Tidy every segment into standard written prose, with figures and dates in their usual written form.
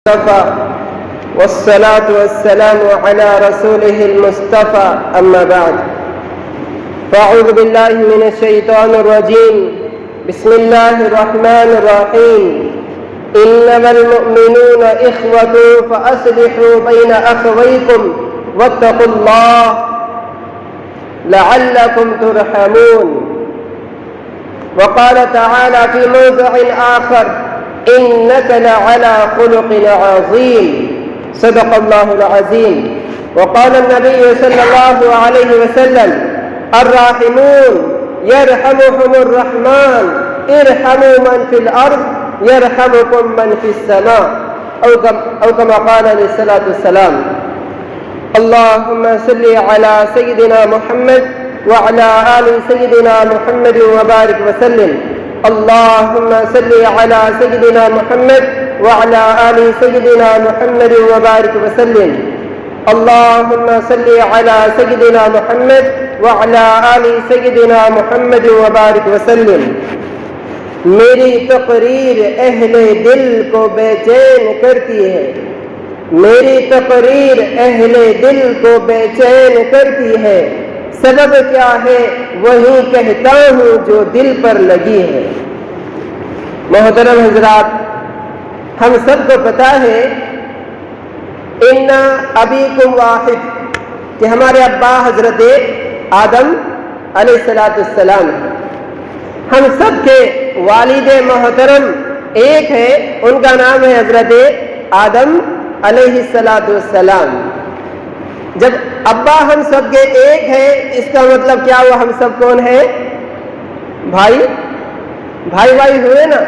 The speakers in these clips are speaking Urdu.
المصطفى والصلاة والسلام على رسوله المصطفى أما بعد فأعوذ بالله من الشيطان الرجيم بسم الله الرحمن الرحيم إنما المؤمنون إخوة فأصلحوا بين أخويكم واتقوا الله لعلكم ترحمون. وقال تعالى في موضع آخر إنك لعلى خلق عظيم صدق الله العظيم. وقال النبي صلى الله عليه وسلم الراحمون يرحمهم الرحمن ارحموا من في الأرض يرحمكم من في السماء أو كما قال عليه الصلاة والسلام. اللهم صل على سيدنا محمد وعلى آل سيدنا محمد وبارك وسلم. اللهم صل على سيدنا محمد وعلى آل سيدنا محمد وبارك وسلم. اللهم صل على سيدنا محمد وعلى آل سيدنا محمد وبارك وسلم. میری تقریر اہل دل کو بے چین کرتی ہے، میری تقریر اہل دل کو بے چین کرتی ہے، سبب کیا ہے وہی کہتا ہوں جو دل پر لگی ہے. محترم حضرات، ہم سب کو پتا ہے ان ابیکم واحد کہ ہمارے ابا حضرت آدم علیہ السلام ہیں. ہم سب کے والد محترم ایک ہے، ان کا نام ہے حضرت آدم علیہ السلام. جب ابا ہم سب کے ایک ہے اس کا مطلب کیا ہوا؟ ہم سب کون ہیں؟ بھائی بھائی ہوئے نا.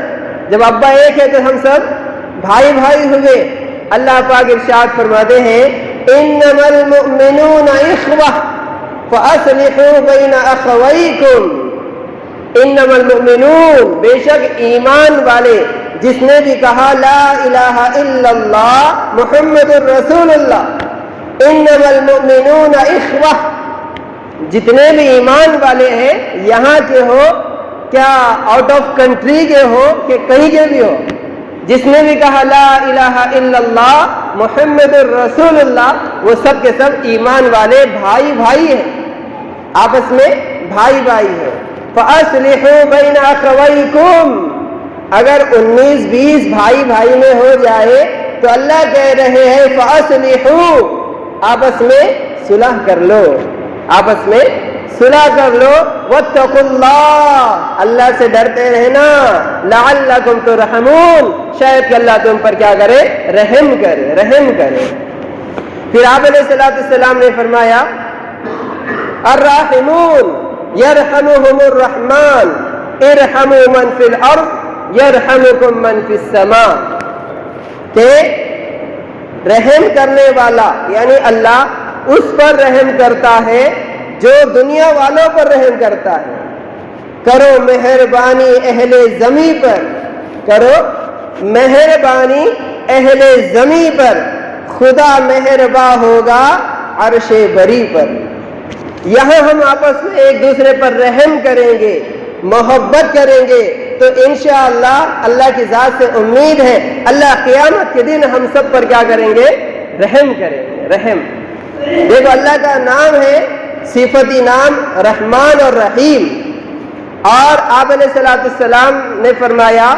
جب ابا ایک ہے تو ہم سب بھائی ہوئے. اللہ پاک ارشاد فرماتے ہیں انما المؤمنون اخوہ فاصلحوا بین اخویکم. انما المؤمنون، بے شک ایمان والے، جس نے بھی کہا لا الہ الا اللہ محمد الرسول اللہ. انما المؤمنون اخوہ، جتنے بھی ایمان والے ہیں، یہاں کے ہو کیا آؤٹ آف کنٹری کے ہو کہ کہیں کے بھی ہو، جس نے بھی کہا لا الہ الا اللہ محمد الرسول اللہ، وہ سب کے سب ایمان والے بھائی ہیں، آپس میں بھائی ہیں. فَأَصْلِحُوا بَيْنَ أَخَوَيْكُمْ، اگر 19-20 بھائی میں ہو جائے تو اللہ کہہ رہے ہیں فَأَصْلِحُوا، آپس میں صلح کر لو، آپس میں صلح کر لو. وَاتَّقُوا اللَّهَ، اللہ سے ڈرتے رہنا. لَعَلَّكُمْ تُرْحَمُونَ، شاید کہ اللہ تم پر کیا کرے؟ رحم کرے. پھر آپ علیہ السلام نے فرمایا الراحمون یرحمہم الرحمن ارحموا من فی الارض یرحمکم من فی السماء، کہ رحم کرنے والا یعنی اللہ اس پر رحم کرتا ہے جو دنیا والوں پر رحم کرتا ہے. کرو مہربانی اہل زمین پر، کرو مہربانی اہل زمین پر، خدا مہرباں ہوگا عرش بری پر. یہاں ہم آپس میں ایک دوسرے پر رحم کریں گے، محبت کریں گے تو انشاءاللہ اللہ کی ذات سے امید ہے اللہ قیامت کے دن ہم سب پر کیا کریں گے؟ رحم کریں گے. رحم دیکھو، اللہ کا نام ہے، صفتی نام رحمان اور رحیم. اور آپ علیہ السلام نے فرمایا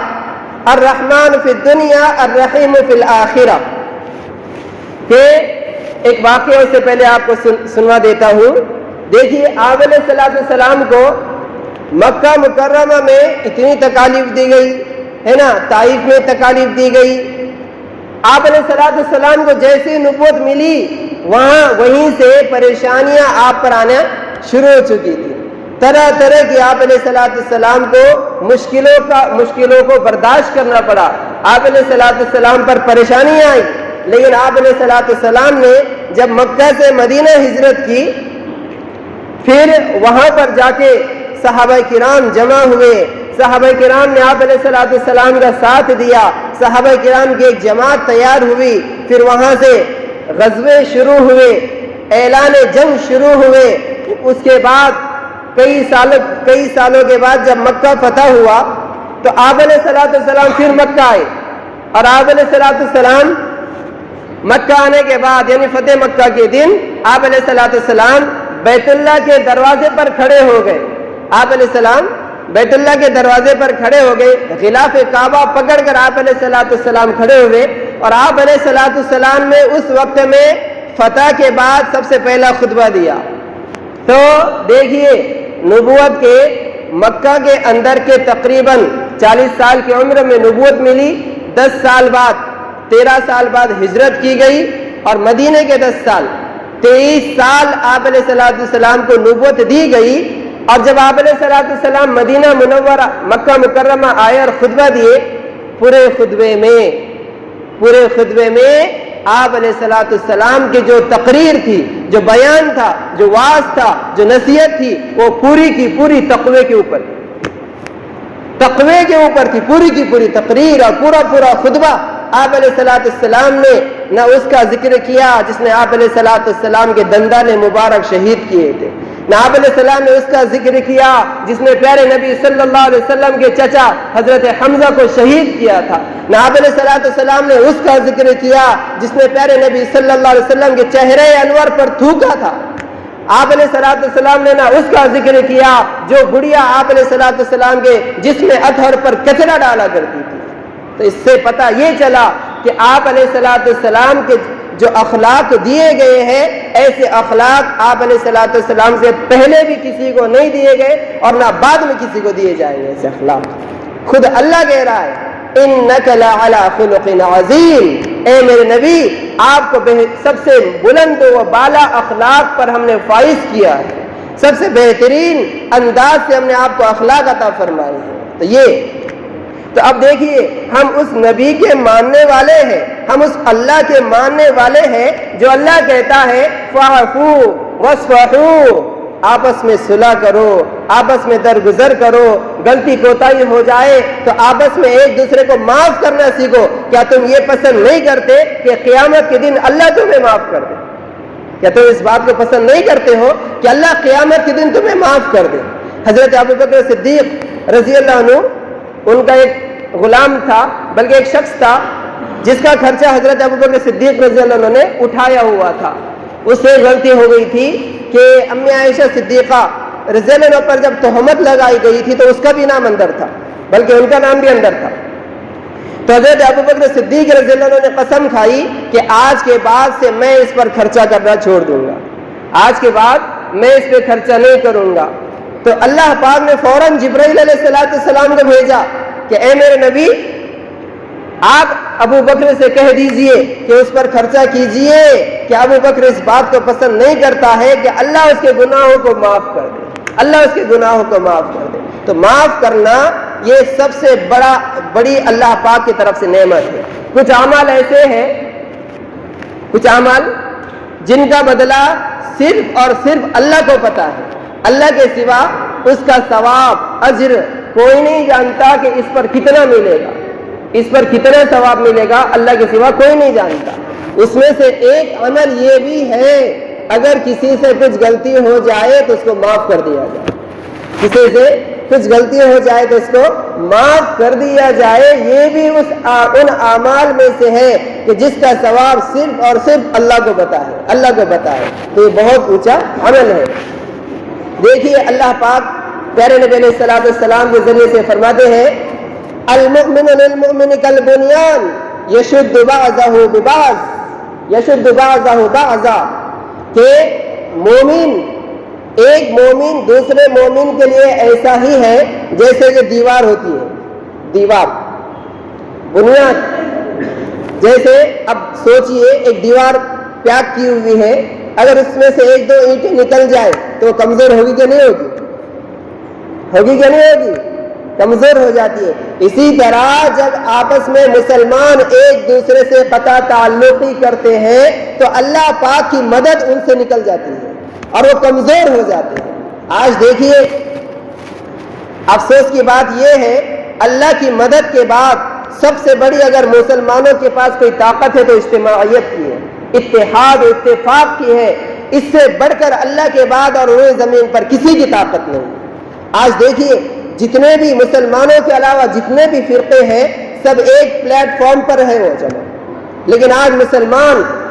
الرحمن فی الدنیا الرحیم فی الآخرہ، کہ ایک واقعہ اس سے پہلے آپ کو سنوا دیتا ہوں. دیکھیے، آپ علیہ السلام کو مکہ مکرمہ میں اتنی تکالیف دی گئی ہے نا، طائف میں تکالیف دی گئی. آپ علیہ السلام کو جیسی نبوت ملی وہیں سے پریشانیاں آپ پر آنا شروع ہو چکی تھی. طرح کی آپ علیہ السلام کو مشکلوں کو برداشت کرنا پڑا. آپ علیہ السلام پر پریشانیاں آئی، لیکن آپ علیہ السلام نے جب مکہ سے مدینہ ہجرت کی، پھر وہاں پر جا کے صحابہ کرام جمع ہوئے. صحابہ کرام نے آپ علیہ السلام کا ساتھ دیا. صحابہ کرام کی ایک جماعت تیار ہوئی. پھر وہاں سے غزوے شروع ہوئے، اعلان جنگ شروع ہوئے. اس کے بعد کئی سالوں کے بعد جب مکہ فتح ہوا تو آپ علیہ السلام پھر مکہ آئے اور آپ علیہ السلام مکہ آنے کے بعد یعنی فتح مکہ کے دن آپ علیہ الصلوۃ والسلام بیت اللہ کے دروازے پر کھڑے ہو گئے. آپ علیہ السلام بیت اللہ کے دروازے پر کھڑے ہو گئے, غلاف کعبہ پکڑ کر آپ علیہ الصلوۃ والسلام کھڑے ہوئے, اور آپ علیہ الصلوۃ والسلام نے اس وقت میں فتح کے بعد سب سے پہلا خطبہ دیا. تو دیکھیے نبوت کے مکہ کے اندر کے تقریباً 40 سال کی عمر میں نبوت ملی, 10 سال بعد 13 سال بعد ہجرت کی گئی, اور مدینے کے 10 سال 23 سال آپ علیہ الصلوۃ والسلام کو نبوت دی گئی. اور جب آپ علیہ الصلوۃ والسلام مدینہ منورہ مکہ مکرمہ آئے اور خطبہ دیے, پورے خطبے میں آپ علیہ الصلوۃ والسلام کی جو تقریر تھی, جو بیان تھا, جو واعظ تھا, جو نصیحت تھی, وہ پوری کی پوری تقوی کے اوپر تھی. پوری کی پوری تقریر اور پورا خطبہ آپ علیہ الصلوۃ والسلام نے نہ اس کا ذکر کیا جس نے آپ علیہ الصلوۃ والسلام کے دندان مبارک شہید کیے تھے, نہ آپ علیہ السلام نے اس کا ذکر کیا جس نے پیارے نبی صلی اللہ علیہ وسلم کے چچا حضرت حمزہ کو شہید کیا تھا, نہ آپ علیہ الصلوۃ والسلام نے اس کا ذکر کیا جس نے پیارے نبی صلی اللہ علیہ وسلم کے چہرے انور پر تھوکا تھا. آپ علیہ الصلوۃ والسلام نے نہ اس کا ذکر کیا جو بڑھیا آپ علیہ الصلوۃ والسلام کے جسم اطہر پر کچرا ڈالا کرتی تھی. تو اس سے پتہ یہ چلا کہ آپ علیہ الصلوۃ والسلام کے جو اخلاق دیے گئے ہیں, ایسے اخلاق آپ علیہ الصلوۃ والسلام سے پہلے بھی کسی کو نہیں دیے گئے اور نہ بعد میں کسی کو دیے جائیں گے ایسے اخلاق. خود اللہ کہہ رہا ہے انک لعلی خلق عظیم, اے میرے نبی آپ کو سب سے بلند و بالا اخلاق پر ہم نے فائز کیا ہے, سب سے بہترین انداز سے ہم نے آپ کو اخلاق عطا فرمائے ہیں. تو اب دیکھیے ہم اس نبی کے ماننے والے ہیں, ہم اس اللہ کے ماننے والے ہیں جو اللہ کہتا ہے فاعفوا واصفحوا, آپس میں صلح کرو, آپس میں درگزر کرو, غلطی کوتاہی ہو جائے تو آپس میں ایک دوسرے کو معاف کرنا سیکھو. کیا تم یہ پسند نہیں کرتے کہ قیامت کے دن اللہ تمہیں معاف کر دے؟ کیا تم اس بات کو پسند نہیں کرتے ہو کہ اللہ قیامت کے دن تمہیں معاف کر دے؟ حضرت ابوبکر صدیق رضی اللہ عنہ, ان کا ایک غلام تھا, بلکہ ایک شخص تھا جس کا خرچہ حضرت ابوبکر صدیق رضی اللہ عنہ نے اٹھایا ہوا تھا. اس سے غلطی ہو گئی تھی کہ امی عائشہ صدیقہ رضی اللہ عنہ پر جب تہمت لگائی گئی تھی تو اس کا بھی نام اندر تھا, بلکہ ان کا نام بھی اندر تھا. تو حضرت ابوبکر صدیق رضی اللہ عنہ نے قسم کھائی کہ آج کے بعد سے میں اس پر خرچہ کرنا چھوڑ دوں گا, آج کے بعد میں اس پہ خرچہ نہیں کروں گا. تو اللہ پاک نے فوراً جبرائیل علیہ السلام کو بھیجا کہ اے میرے نبی آپ ابو بکر سے کہہ دیجئے کہ اس پر خرچہ کیجئے کہ ابو بکر اس بات کو پسند نہیں کرتا ہے کہ اللہ اس کے گناہوں کو معاف کر دے, اللہ اس کے گناہوں کو معاف کر دے. تو معاف کرنا یہ سب سے بڑی اللہ پاک کی طرف سے نعمت ہے. کچھ اعمال ایسے ہیں, کچھ اعمال جن کا بدلہ صرف اور صرف اللہ کو پتا ہے, اللہ کے سوا اس کا ثواب اجر کوئی نہیں جانتا کہ اس پر کتنا ملے گا, اس پر کتنا ثواب ملے گا, اللہ کے سوا کوئی نہیں جانتا. اس میں سے ایک عمل یہ بھی ہے اگر کسی سے کچھ غلطی ہو جائے تو اس کو معاف کر دیا جائے, کسی سے کچھ غلطی ہو جائے تو اس کو معاف کر دیا جائے. یہ بھی ان اعمال میں سے ہے کہ جس کا ثواب صرف اور صرف اللہ کو پتا ہے, اللہ کو پتا ہے. تو یہ بہت اونچا عمل ہے. دیکھیے اللہ پاک پیارے نبی علیہ الصلوۃ والسلام کے ذریعے سے فرماتے ہیں المؤمن للمؤمن کالبنیان یشد بعضہ ببعض یشد بعضہ بعضا, کہ مومن ایک مومن دوسرے مومن کے لیے ایسا ہی ہے جیسے کہ دیوار ہوتی ہے, دیوار بنیاد. جیسے اب سوچئے ایک دیوار پیک کی ہوئی ہے, اگر اس میں سے ایک دو اینٹیں نکل جائے تو کمزور ہوگی کہ نہیں ہوگی, ہوگی کہ نہیں ہوگی, کمزور ہو جاتی ہے. اسی طرح جب آپس میں مسلمان ایک دوسرے سے قطع تعلقی کرتے ہیں تو اللہ پاک کی مدد ان سے نکل جاتی ہے اور وہ کمزور ہو جاتے ہیں. آج دیکھیے افسوس کی بات یہ ہے, اللہ کی مدد کے بعد سب سے بڑی اگر مسلمانوں کے پاس کوئی طاقت ہے تو اجتماعیت کی ہے, اتحاد و اتفاق کی ہے. اس سے بڑھ کر اللہ کے بعد اور روئے زمین پر کسی کی طاقت نہیں. آج دیکھیے جتنے بھی مسلمانوں کے علاوہ جتنے بھی فرقے ہیں سب ایک پلیٹ فارم پر ہیں وہ جمع, لیکن آج مسلمان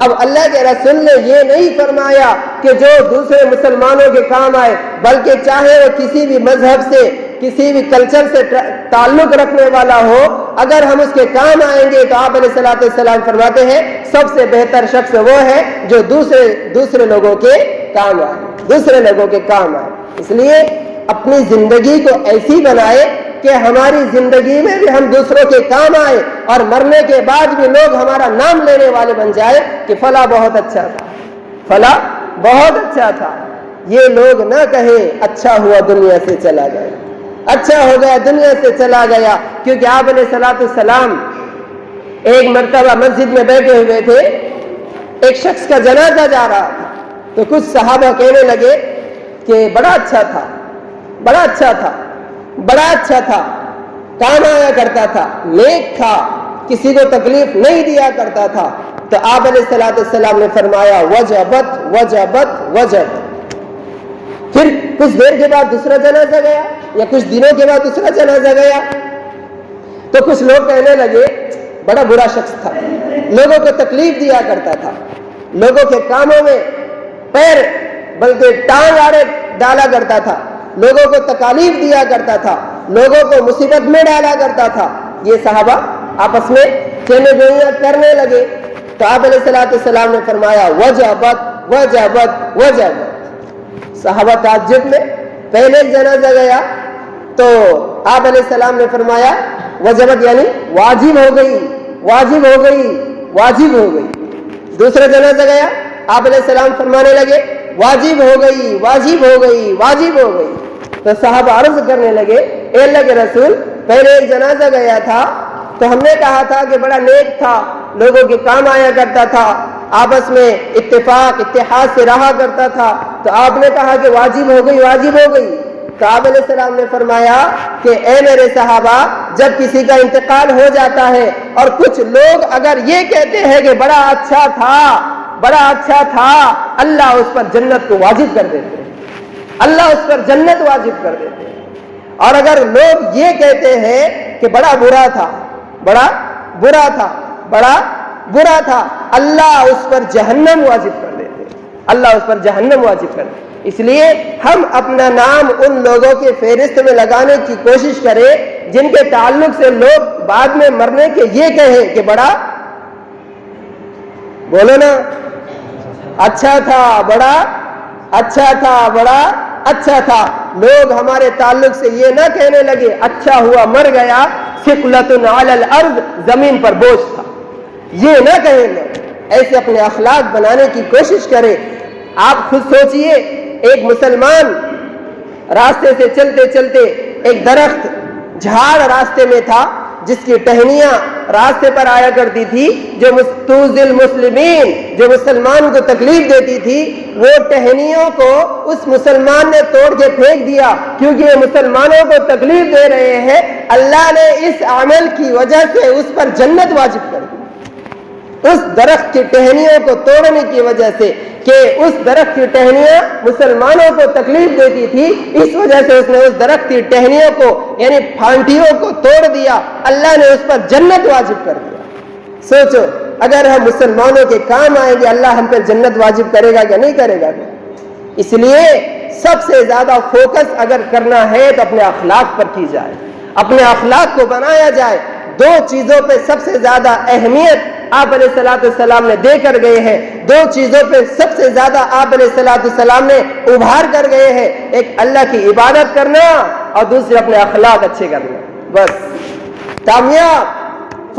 اب اللہ کے رسول نے یہ نہیں فرمایا کہ جو دوسرے مسلمانوں کے کام آئے، بلکہ چاہے وہ کسی بھی مذہب سے، کسی بھی کلچر سے تعلق رکھنے والا ہو، اگر ہم اس کے کام آئیں گے تو آپ علیہ السلام فرماتے ہیں سب سے بہتر شخص وہ ہے جو دوسرے لوگوں کے کام آئے، دوسرے لوگوں کے کام آئے۔ اس لیے اپنی زندگی کو ایسی بنائے کہ ہماری زندگی میں بھی ہم دوسروں کے کام آئے اور مرنے کے بعد بھی لوگ ہمارا نام لینے والے بن جائے کہ فلاں بہت اچھا تھا، فلاں بہت اچھا تھا۔ یہ لوگ نہ کہیں اچھا ہوا دنیا سے چلا گیا، اچھا ہو گیا دنیا سے چلا گیا، کیونکہ آپ علیہ السلام ایک مرتبہ مسجد میں بیٹھے ہوئے تھے، ایک شخص کا جنازہ جا رہا تھا، تو کچھ صحابہ کہنے لگے کہ بڑا اچھا تھا، بڑا اچھا تھا، بڑا اچھا تھا، کام آیا کرتا تھا، نیک تھا، کسی کو تکلیف نہیں دیا کرتا تھا۔ تو آپ علیہ السلام نے فرمایا وجبت وجبت وجبت۔ پھر کچھ دیر کے بعد دوسرا جنازہ گیا یا کچھ دنوں کے بعد دوسرا جنازہ گیا، تو کچھ لوگ کہنے لگے بڑا برا شخص تھا، لوگوں کو تکلیف دیا کرتا تھا، لوگوں کے کاموں میں پیر بلکہ ٹانگ آڑے ڈالا کرتا تھا، لوگوں کو تکالیف دیا کرتا تھا، لوگوں کو مصیبت میں ڈالا کرتا تھا۔ یہ صحابہ آپس میں کہنے گوئیاں کرنے لگے، تو آپ علیہ السلام نے فرمایا وجبت وجبت وجبت۔ صحابہ تعجب میں، پہلے ایک جنازہ گیا تو آپ علیہ السلام نے فرمایا وجبت یعنی واجب ہو گئی، واجب ہو گئی، واجب ہو گئی۔ دوسرا جنازہ گیا، آپ علیہ السلام فرمانے لگے واجب ہو گئی، واجب ہو گئی، واجب ہو گئی۔ تو صحابہ عرض کرنے لگے اے اللہ کے رسول، پہلے ایک جنازہ گیا تھا تو ہم نے کہا تھا کہ بڑا نیک تھا، لوگوں کے کام آیا کرتا تھا، آپس میں اتفاق اتحاد سے رہا کرتا تھا، تو آپ نے کہا کہ واجب ہو گئی، واجب ہو گئی۔ تو آپ علیہ السلام نے فرمایا کہ اے میرے صحابہ، جب کسی کا انتقال ہو جاتا ہے اور کچھ لوگ اگر یہ کہتے ہیں کہ بڑا اچھا تھا، بڑا اچھا تھا، اللہ اس پر جنت کو واجب کر دیتے ہیں، اللہ اس پر جنت واجب کر دیتے ہیں۔ اور اگر لوگ یہ کہتے ہیں کہ بڑا برا تھا، بڑا برا تھا، بڑا برا تھا، اللہ اس پر جہنم واجب کر دیتے ہیں، اللہ اس پر جہنم واجب کر دیتے ہیں۔ اس لیے ہم اپنا نام ان لوگوں کے فہرست میں لگانے کی کوشش کریں جن کے تعلق سے لوگ بعد میں مرنے کے یہ کہیں کہ بڑا، بولو نا، اچھا تھا، بڑا اچھا تھا، بڑا اچھا تھا۔ لوگ ہمارے تعلق سے یہ نہ کہنے لگے اچھا ہوا مر گیا، ثقلۃ علی الارض، زمین پر بوجھ تھا، یہ نہ کہیں لوگ۔ ایسے اپنے اخلاق بنانے کی کوشش کریں۔ آپ خود سوچئے، ایک مسلمان راستے سے چلتے چلتے ایک درخت جھاڑ راستے میں تھا جس کی ٹہنیاں راستے پر آیا کرتی تھی، جو مستوزل مسلمین، جو مسلمان کو تکلیف دیتی تھی، وہ ٹہنیوں کو اس مسلمان نے توڑ کے پھینک دیا کیونکہ یہ مسلمانوں کو تکلیف دے رہے ہیں۔ اللہ نے اس عمل کی وجہ سے اس پر جنت واجب کر دی، اس درخت کی ٹہنیوں کو توڑنے کی وجہ سے، کہ اس درخت کی ٹہنیاں مسلمانوں کو تکلیف دیتی تھی، اس وجہ سے اس نے اس درخت کی ٹہنیوں کو یعنی پھانٹیوں کو توڑ دیا، اللہ نے اس پر جنت واجب کر دیا۔ سوچو، اگر ہم مسلمانوں کے کام آئیں گے اللہ ہم پر جنت واجب کرے گا کہ نہیں کرے گا؟ اس لیے سب سے زیادہ فوکس اگر کرنا ہے تو اپنے اخلاق پر کی جائے، اپنے اخلاق کو بنایا جائے۔ دو چیزوں پہ سب سے زیادہ اہمیت آپ علیہ السلام نے دے کر گئے ہیں، دو چیزوں پہ سب سے زیادہ آپ علیہ السلام نے ابھار کر گئے ہیں، ایک اللہ کی عبادت کرنا اور دوسرے اپنے اخلاق اچھے کرنا۔ بس کامیاب،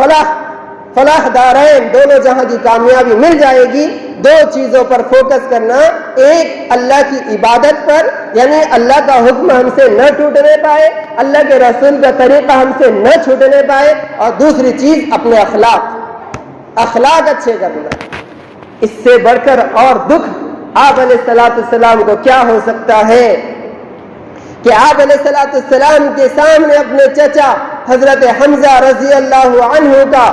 فلاح دارین، دونوں جہاں کی کامیابی مل جائے گی۔ دو چیزوں پر فوکس کرنا، ایک اللہ کی عبادت پر یعنی اللہ کا حکم ہم سے نہ ٹوٹنے پائے، اللہ کے رسول کا طریقہ ہم سے نہ چھوٹنے پائے، اور دوسری چیز اپنے اخلاق اچھے کرنا۔ اس سے بڑھ کر اور دکھ آپ علیہ السلام کو کیا ہو سکتا ہے کہ آپ علیہ السلام کے سامنے اپنے چچا حضرت حمزہ رضی اللہ عنہ کا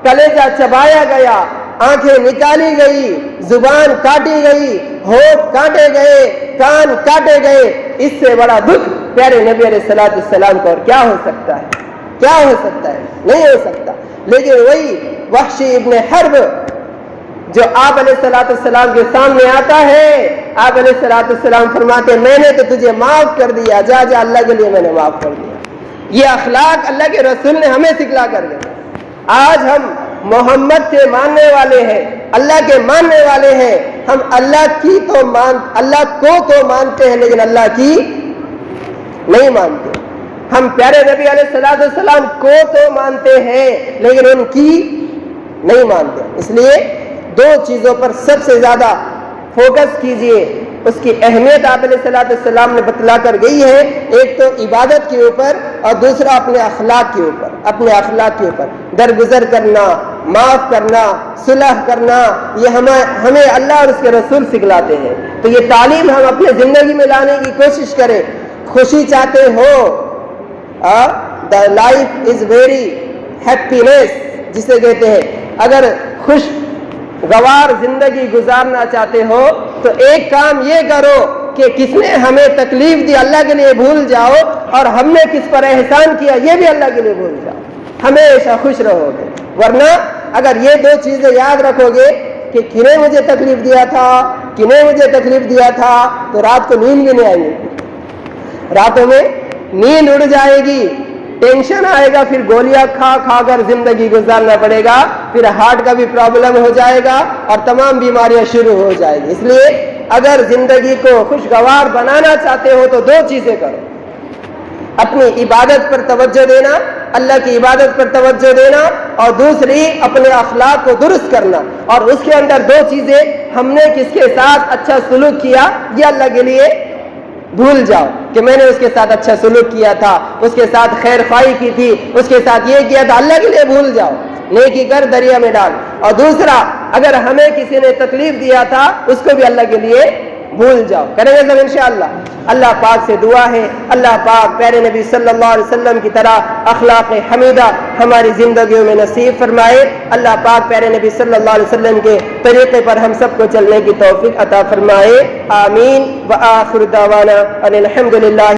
کلیجہ چبایا گیا، آنکھیں نکالی گئی، زبان کاٹی گئی، ہونٹ کاٹے گئے، کان کاٹے گئے۔ اس سے بڑا دکھ پیارے نبی علیہ السلام کو اور کیا ہو سکتا ہے؟ کیا ہو سکتا ہے؟ نہیں ہو سکتا۔ لیکن وہی وحشی ابن حرب جو آپ علیہ السلام کے سامنے آتا ہے، آپ علیہ السلام فرماتے ہیں میں نے تو تجھے معاف کر دیا، جا جا اللہ کے لیے میں نے معاف کر دیا۔ یہ اخلاق اللہ کے رسول نے ہمیں سکھلا کر دیا۔ آج ہم محمد کے ماننے والے ہیں، اللہ کے ماننے والے ہیں، ہم اللہ کو تو مانتے ہیں لیکن اللہ کی نہیں مانتے۔ ہم پیارے نبی علیہ السلام کو تو مانتے ہیں لیکن ان کی نہیں مانتے۔ اس لیے دو چیزوں پر سب سے زیادہ فوکس کیجئے، اس کی اہمیت آپ علیہ السلام نے بتلا کر گئی ہے، ایک تو عبادت کے اوپر اور دوسرا اپنے اخلاق کے اوپر درگزر کرنا، معاف کرنا، صلح کرنا، یہ ہمیں اللہ اور اس کے رسول سکھلاتے ہیں۔ تو یہ تعلیم ہم اپنے زندگی میں لانے کی کوشش کریں۔ خوشی چاہتے ہو، the life is very happiness جسے کہتے ہیں، اگر خوشگوار زندگی گزارنا چاہتے ہو تو ایک کام یہ کرو کہ کس نے ہمیں تکلیف دی اللہ کے لیے بھول جاؤ، اور ہم نے کس پر احسان کیا یہ بھی اللہ کے لیے بھول جاؤ، ہمیشہ خوش رہو گے۔ ورنہ اگر یہ دو چیزیں یاد رکھو گے کہ کنہیں مجھے تکلیف دیا تھا تو رات کو نیند بھی نہیں آئے گی، راتوں میں نیند اڑ جائے گی، ٹینشن آئے گا، پھر گولیاں کھا کر زندگی گزارنا پڑے گا، پھر ہارٹ کا بھی پرابلم ہو جائے گا اور تمام بیماریاں شروع ہو جائے گی۔ اس لیے اگر زندگی کو خوشگوار بنانا چاہتے ہو تو دو چیزیں کرو، اپنی عبادت پر توجہ دینا، اللہ کی عبادت پر توجہ دینا، اور دوسری اپنے اخلاق کو درست کرنا، اور اس کے اندر دو چیزیں، ہم نے کس کے ساتھ اچھا سلوک کیا یہ اللہ کے لیے بھول جاؤ کہ میں نے اس کے ساتھ اچھا سلوک کیا تھا، اس کے ساتھ خیر خواہی کی تھی، اس کے ساتھ یہ کیا تھا، اللہ کے لیے بھول جاؤ، نیکی کر دریا میں ڈال۔ اور دوسرا، اگر ہمیں کسی نے تکلیف دیا تھا اس کو بھی اللہ کے لیے بھول جاؤ۔ کریں گے سب انشاءاللہ۔ اللہ پاک سے دعا ہے اللہ پاک پیارے نبی صلی اللہ علیہ وسلم کی طرح اخلاق حمیدہ ہماری زندگیوں میں نصیب فرمائے۔ اللہ پاک پیارے نبی صلی اللہ علیہ وسلم کے طریقے پر ہم سب کو چلنے کی توفیق عطا فرمائے۔ آمین۔ وآخر دعوانا ان الحمدللہ